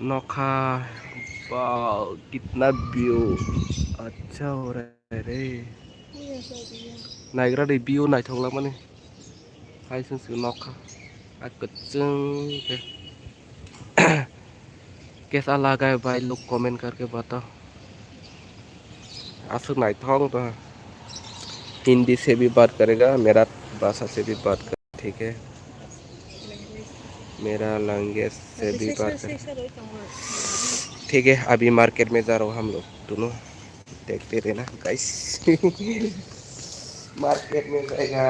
नोखा वाह कितना व्यू अच्छा हो रहा है रे नायग्रा दै व्यू नायथावला माने हाय सुसु नोखा कच्चों के कैसा लगा है भाई लोग कमेंट करके बताओ आसु नायथाव तो हिंदी से भी बात करेगा मेरा भाषा से भी बात कर ठीक है मेरा लैंग्वेज से भी बात कर ठीक है अभी मार्केट में जा रहा हूँ हम लोग दोनों देखते रहना गाइस मार्केट में जाएगा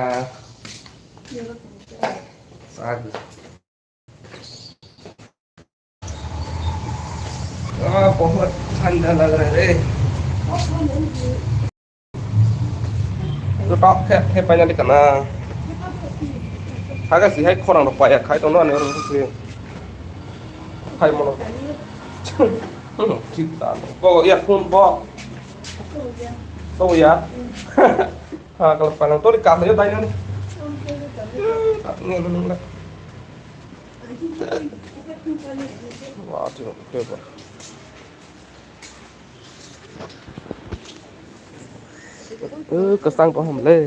बहुत ठंडा लग रहा है रे तो टॉप खे पाया नहीं करना खागा सी है खोरांग तो पाया खाई तो ना ने रो खाई मनो kita kok earphone kok ya kalau paling tuh dikasih aja tanya nih nggak wah tuh coba kesang kok hamle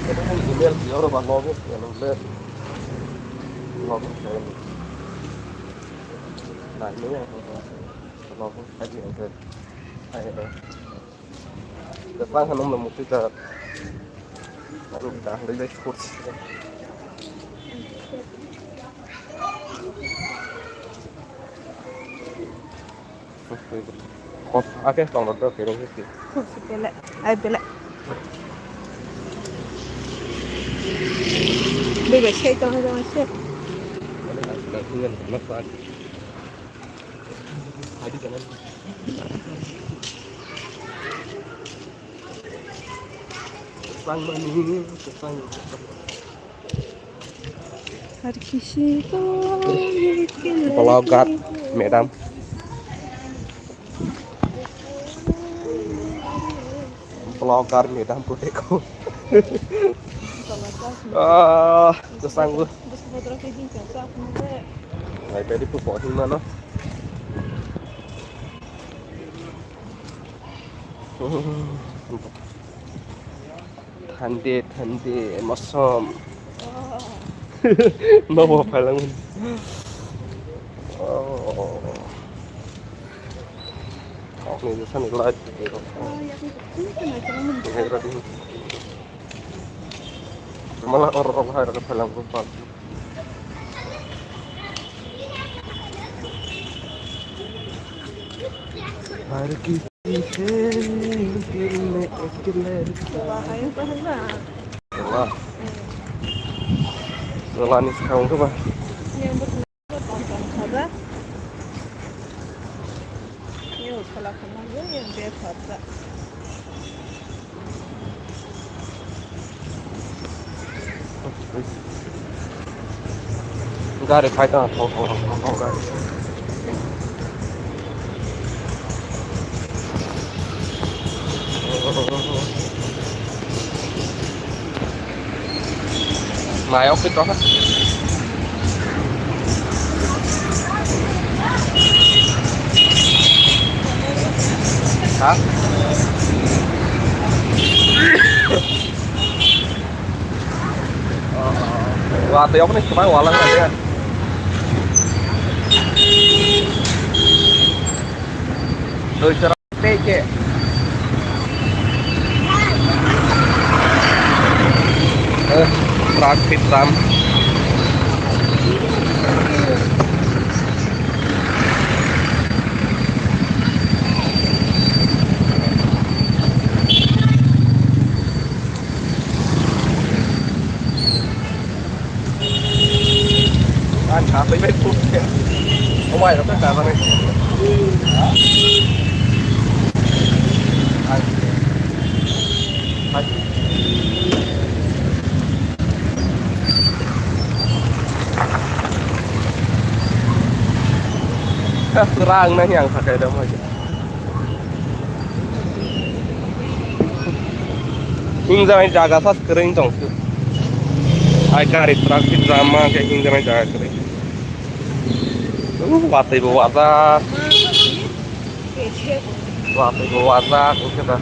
Kita kan email dia orang bawa login, ya login, login. Nah ini ya, login tadi ada, ada. Depan kan nomor mesti kita, lalu kita dari kursi. Kos, akhirnya download tuh film itu. Pelek, ay pelek. Bây giờ xe cho hay không xe? Là nguyên mất quá. Hai đi cái này. Sang mana? Sang. Har kisi ko yekile. Vlogger, madam. Vlogger, madam, putihku. Kesang gue. Nah, tadi tuh pohon mana? Thande, masam. Bawa palang. Oh, ini sana lagi. Malah orang hari ke palang rupa. Hari kita दिल में एक लड़का Setelah nih sekarang tuh Pak. Enggak ada kaitan enggak. Mày ốc cái đó hả? Wah, tiok nih kemarin walang aja. Đôi cho tê kệ. Truk hitam. Anh thả mấy mét phút kìa. Không ngoài nó tất cả vào đây. Serang nah yang pakai dam aja. Hingga jaga sas kering dong tuh. Ai garis trafik drama kayak hingga jaga kering. Wate bawa Wate bawa kita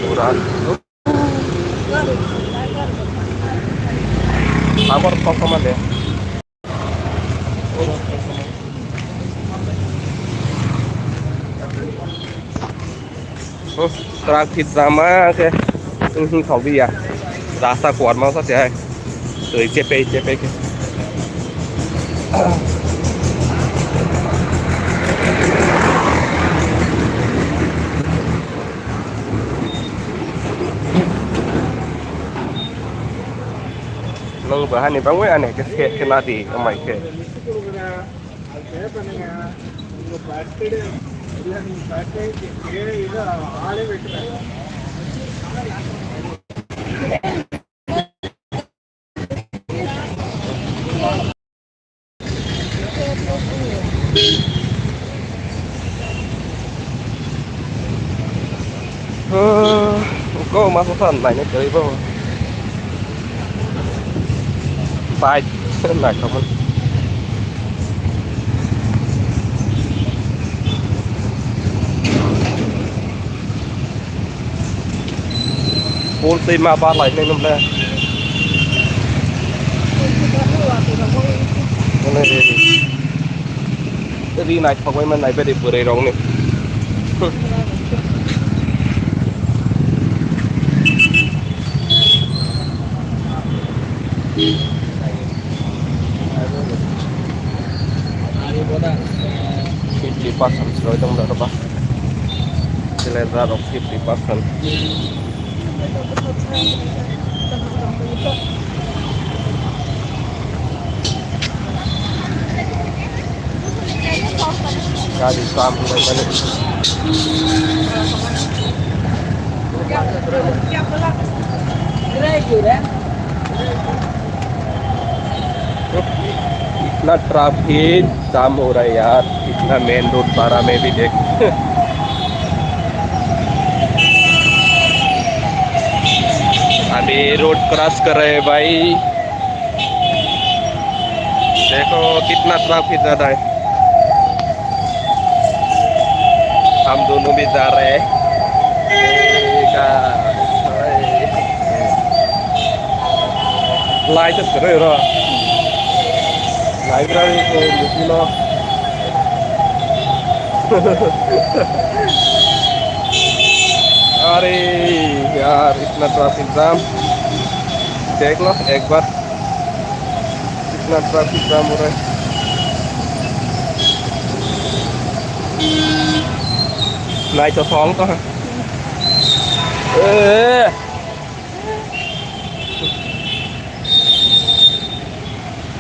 murah. Sabar kosongan ya. Trafik drama kayak ini khẩu vị à? Rasa kuat mau saja. Từ CP ke. Nang bahan ni bang we aneh ke kena di amai ke. Kau masuk sana ini dari bawah. Sai, này không anh. Full team mà ba lại nên năm nay. Cái đi này không mình này phải đi bơi rong này. Pasang sudah itu udah apa? Selera of 50%. Kali sampai mana? इतना traffic jam हो रहा है यार, इतना main road पारा में भी देख। अभी रोड क्रॉस कर रहे हैं भाई, देखो कितना ट्रैफिक ज्यादा है। हम दोनों भी जा रहे हैं। लाइट कर रहे हो लाइब्रेरी को निकलो। अरे यार इतना ट्रैफिक जाम, देख लो एक बार इतना ट्रैफिक जाम हो रहा है। नाइट तो सॉन्ग तो है।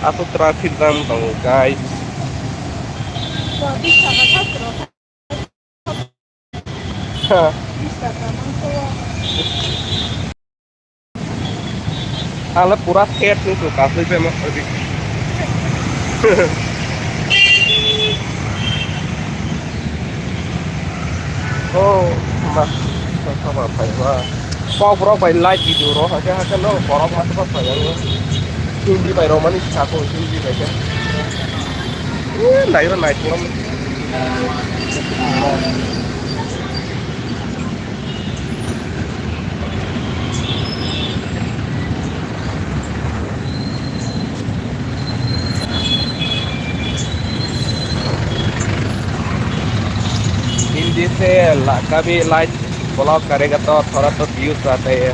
Aku traffic jam dong guys. Alat pura skate nih tuh kasih memang lebih. Oh, mas sama apa ya? Kau pura by light gitu roh aja kan lo pura masuk apa ya lo? Hindi by Roman is satu hindi by kan? Naik naik pulang. Hindi से कभी light block करेगा तो थोड़ा तो views आते हैं।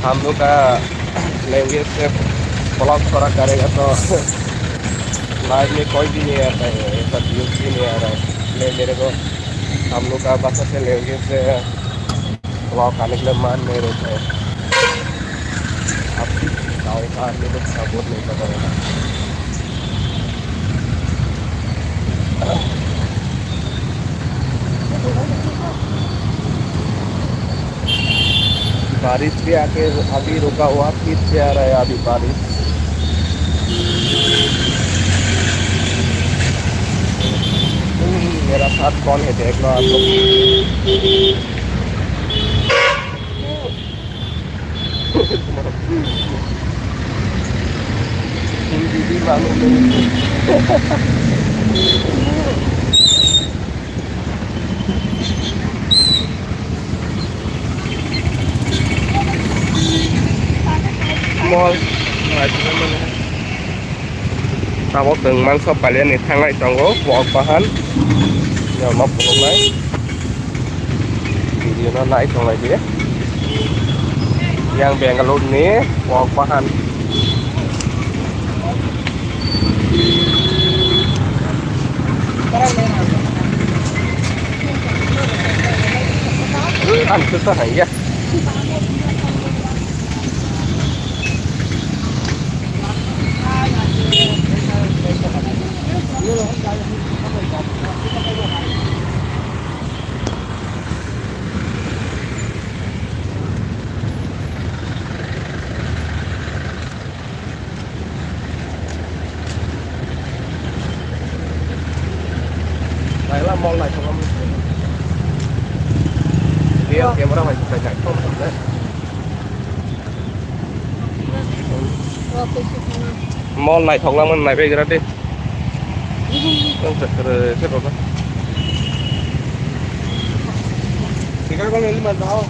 हम लोग का लैंग्वेज से ब्लॉक थोड़ा करेगा तो लाइव में कोई भी नहीं आता है, ऐसा व्यूज भी नहीं आ रहा है। इसलिए मेरे को हम लोग का भाषा से लैंग्वेज से ब्लॉक आने के लिए मान नहीं रहता है। अब गाँव का आदमी को सपोर्ट नहीं कर रहा है। बारिश भी आके अभी रुका हुआ, फिर से आ रहा है अभी बारिश। मेरा साथ कौन है देख लो आप लोग। mall ngoài chúng mình tao có từng mang shop balian nih thang lại trong gốc vỏ bahan giờ mọc cùng lấy video nó lại trong lại dia yang beng galon nih vỏ bahan ăn susah ya. Baiklah mall lại trong dia orang masih banyak tuh mall này thuộc lòng này bây giờ đi không thật rồi thế rồi đó thì các con lên mà đâu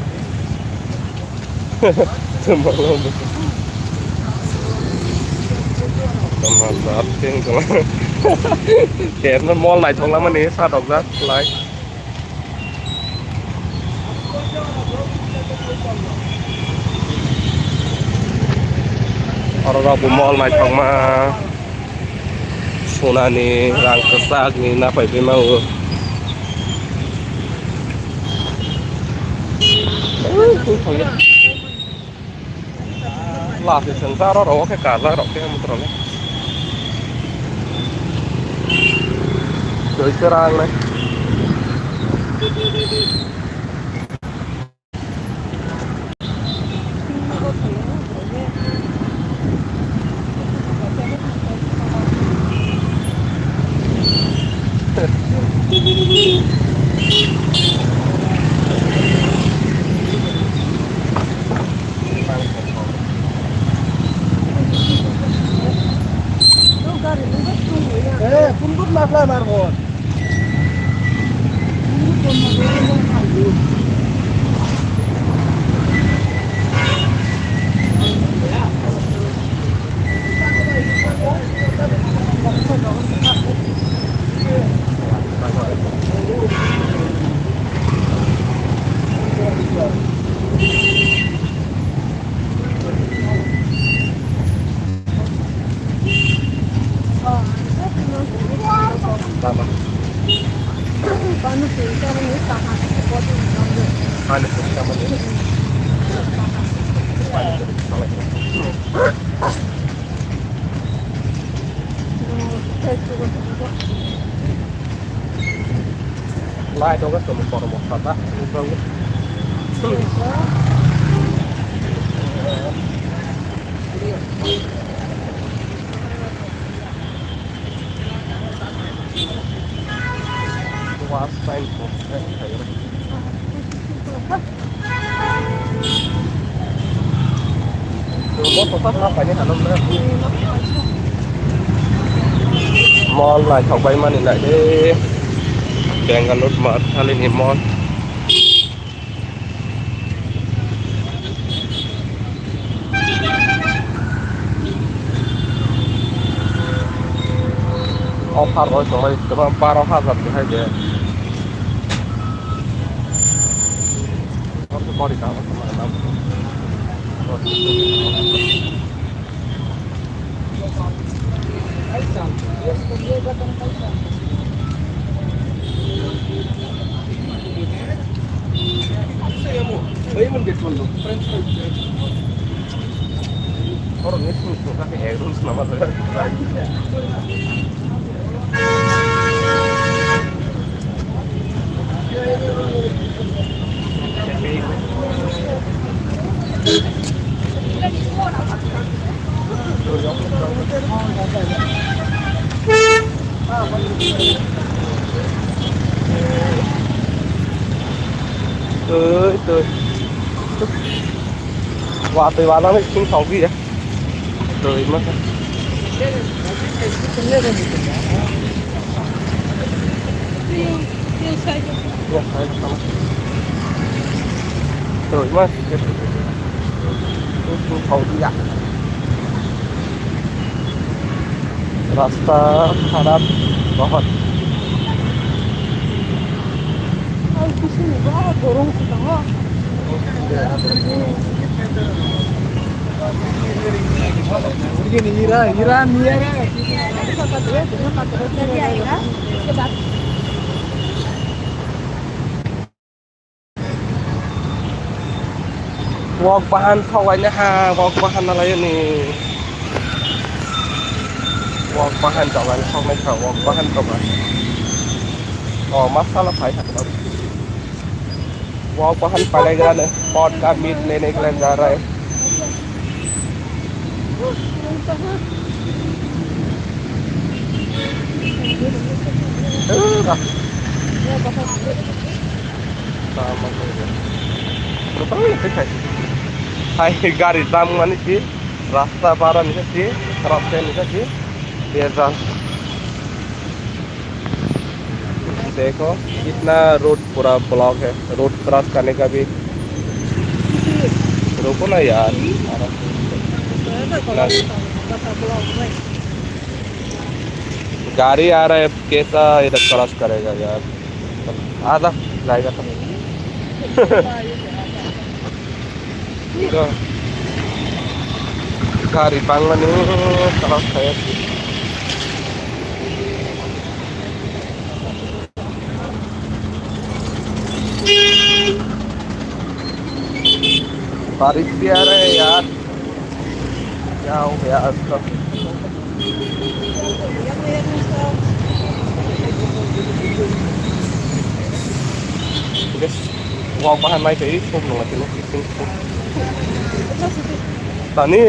tầm bao lâu tầm bao tiếng còn kẹt nó mall này thuộc lòng này sao đọc ra lại orang-orang mall naik sama Sunani rang kesak ni napa itu mau lah thì sẵn ra đó cái cả ra đó cái một rồi chơi serang này pungut masalah marhon. Lai đâu có tụi mình còn một phần đó, không quá xanh của cái thầy này. Từ một phần phát phải như Hà Nội nữa. Mall lại thọc bay mà lại đi đèn gần nút mở thay lên hiểm mall. Offer rồi rồi, cuma 4,000 saja. Kalau mau ditawar kemana? Orang itu suka kayak Erus nama saya. Tươi Và từ vào nó mới xuống phòng gì vậy? Tươi mất Yung side. Ya, saya sama. Terus mas, itu tahu dia. रास्ता खराब बहुत Ay, kasi ba? Burong sa tanga. walk bahan kawannya ha walk bahanอะไรนี่ walk bahan kawan kauไม่เข้า walk bahan kawan oh masalah banyak walk bahan paling grande pot kami lene kalian darai sama saja betul itu kan hai गाड़ी जाम माने कि रास्ता पारा नहीं थी रास्ते नहीं थी ये देखो कितना रोड पूरा ब्लॉक है रोड क्रॉस करने का भी रोको ना यार गाड़ी आ रहा है कैसा इधर क्रॉस करेगा यार आधा जाएगा तो गाड़ी बांगला नहीं क्रॉस है बारिश भी आ रहा है यार क्या हो गया इसका walk bahan mai thấy không là cái nó tani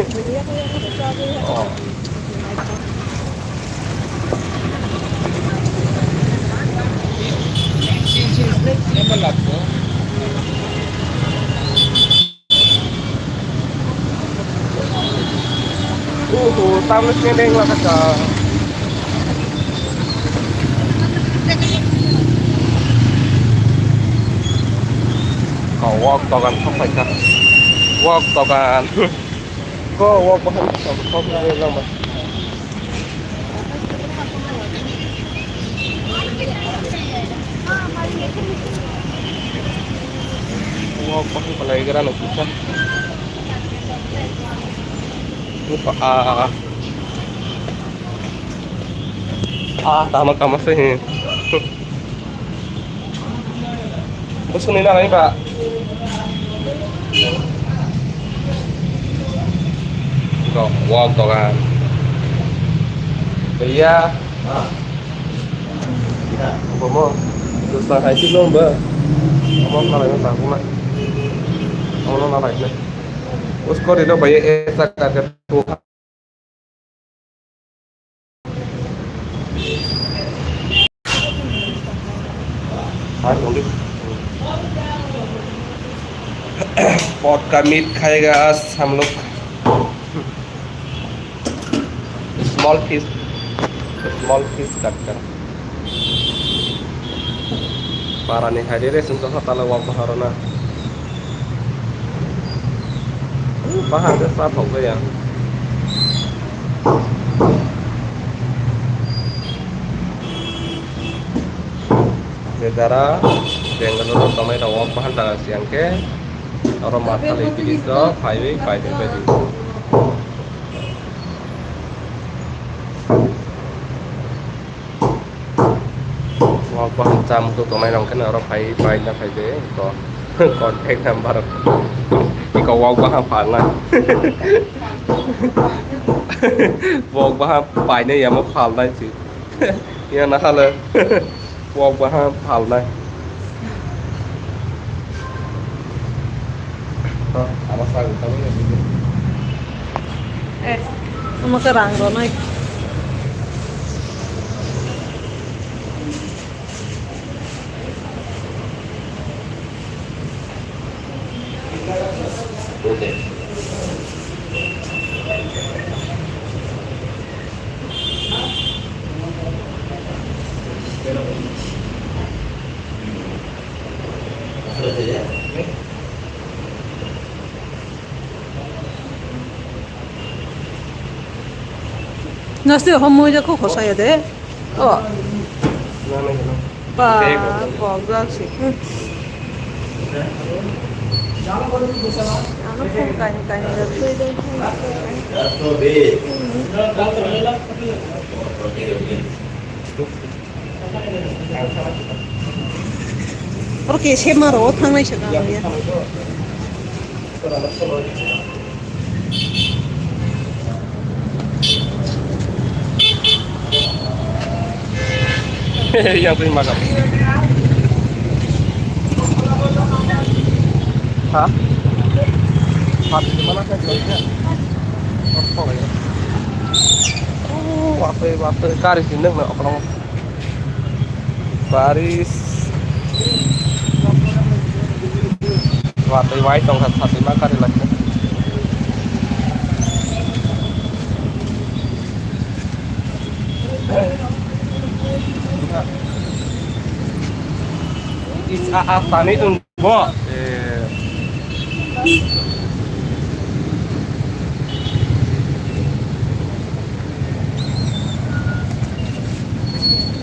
tam nó đen là cái cậu walk tao gần không phải thật walk tao gần có walk bahan không lên đâu mà walk bahan pelajaran susah lupa tama kamu sih terus ini nanya pak kok walk tau kan iya apa mau terus tak hasil lo mbak kamu nalain tak aku nak kamu nalain deh terus kok dia bayar esak kaget tuh pot का meet खाएगा आज हम लोग small fish cut कर parah nih hadirnya sentuh hotel walk baharona paham cái sao không vậy à negara Bengaluru tomai rawak bahan dalam siang ke orang matal itu bisa highway pada walk bahan jam tuh tomai orang kan orang pai na pai deh kontak number iko walk bahan pangan walk bahan pai nih ya mau phal đây sih ya nah le walk bahan phal đây apa sang kamu ya Sama kerang naik. Oke. 나스 허무이자코 거사야 돼. Gimana gitu? 빠, 버그락시. Ano kung kanya-kanya na pwede. Porque se marou, tá na chegada. Yang terima kasih. Hah? Hati di mana saya jelasnya? Oh ya. Oh, waktu karis ini nggak orang baris. Waktu white dong hati mah karis lagi. Is tani ungbo.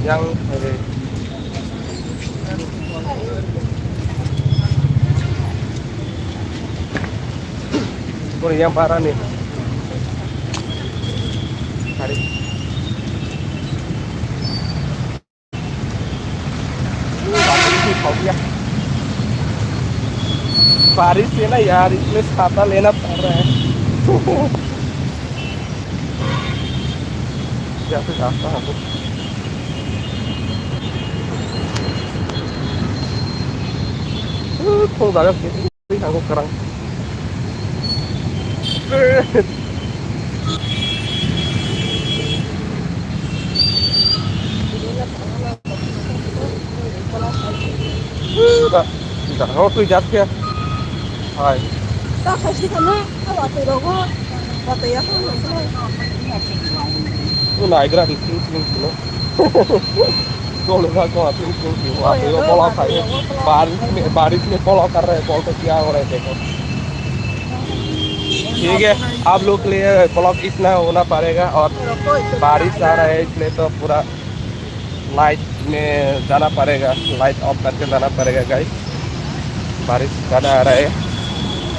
Yang yang parah nih. Tarik. बारिश है ना यार, इसमें छाता लेना पड़ रहा है। कैसे जाता है không ra được cái hàng cục kerang. Tidak, kalau tuh jatuh ya. Hai. 딱 다시 가나? 왔다 이러고 왔다 약간 Itu naik gratis sing sini. Kau lihat kau atur sing sini. Wah, itu pola saya. बारिश में पोलो कर रहे हैं, पोल पे क्या हो रहा है देखो। ठीक है, आप लोग के लिए ब्लॉक इतना होना पड़ेगा और बारिश आ रहा है इसलिए तो पूरा लाइट में जाना पड़ेगा, लाइट ऑफ करके जाना पड़ेगा गाइस। बारिश ज़्यादा आ रहा है।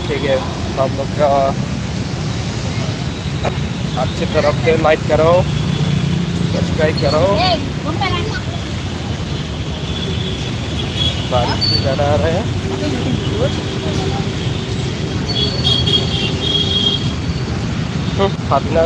ठीक है, सब लोग का अच्छी तरफ से लाइट करो, सब्सक्राइब करो। बारिश भी ज़्यादा आ रहा है। हाथ ना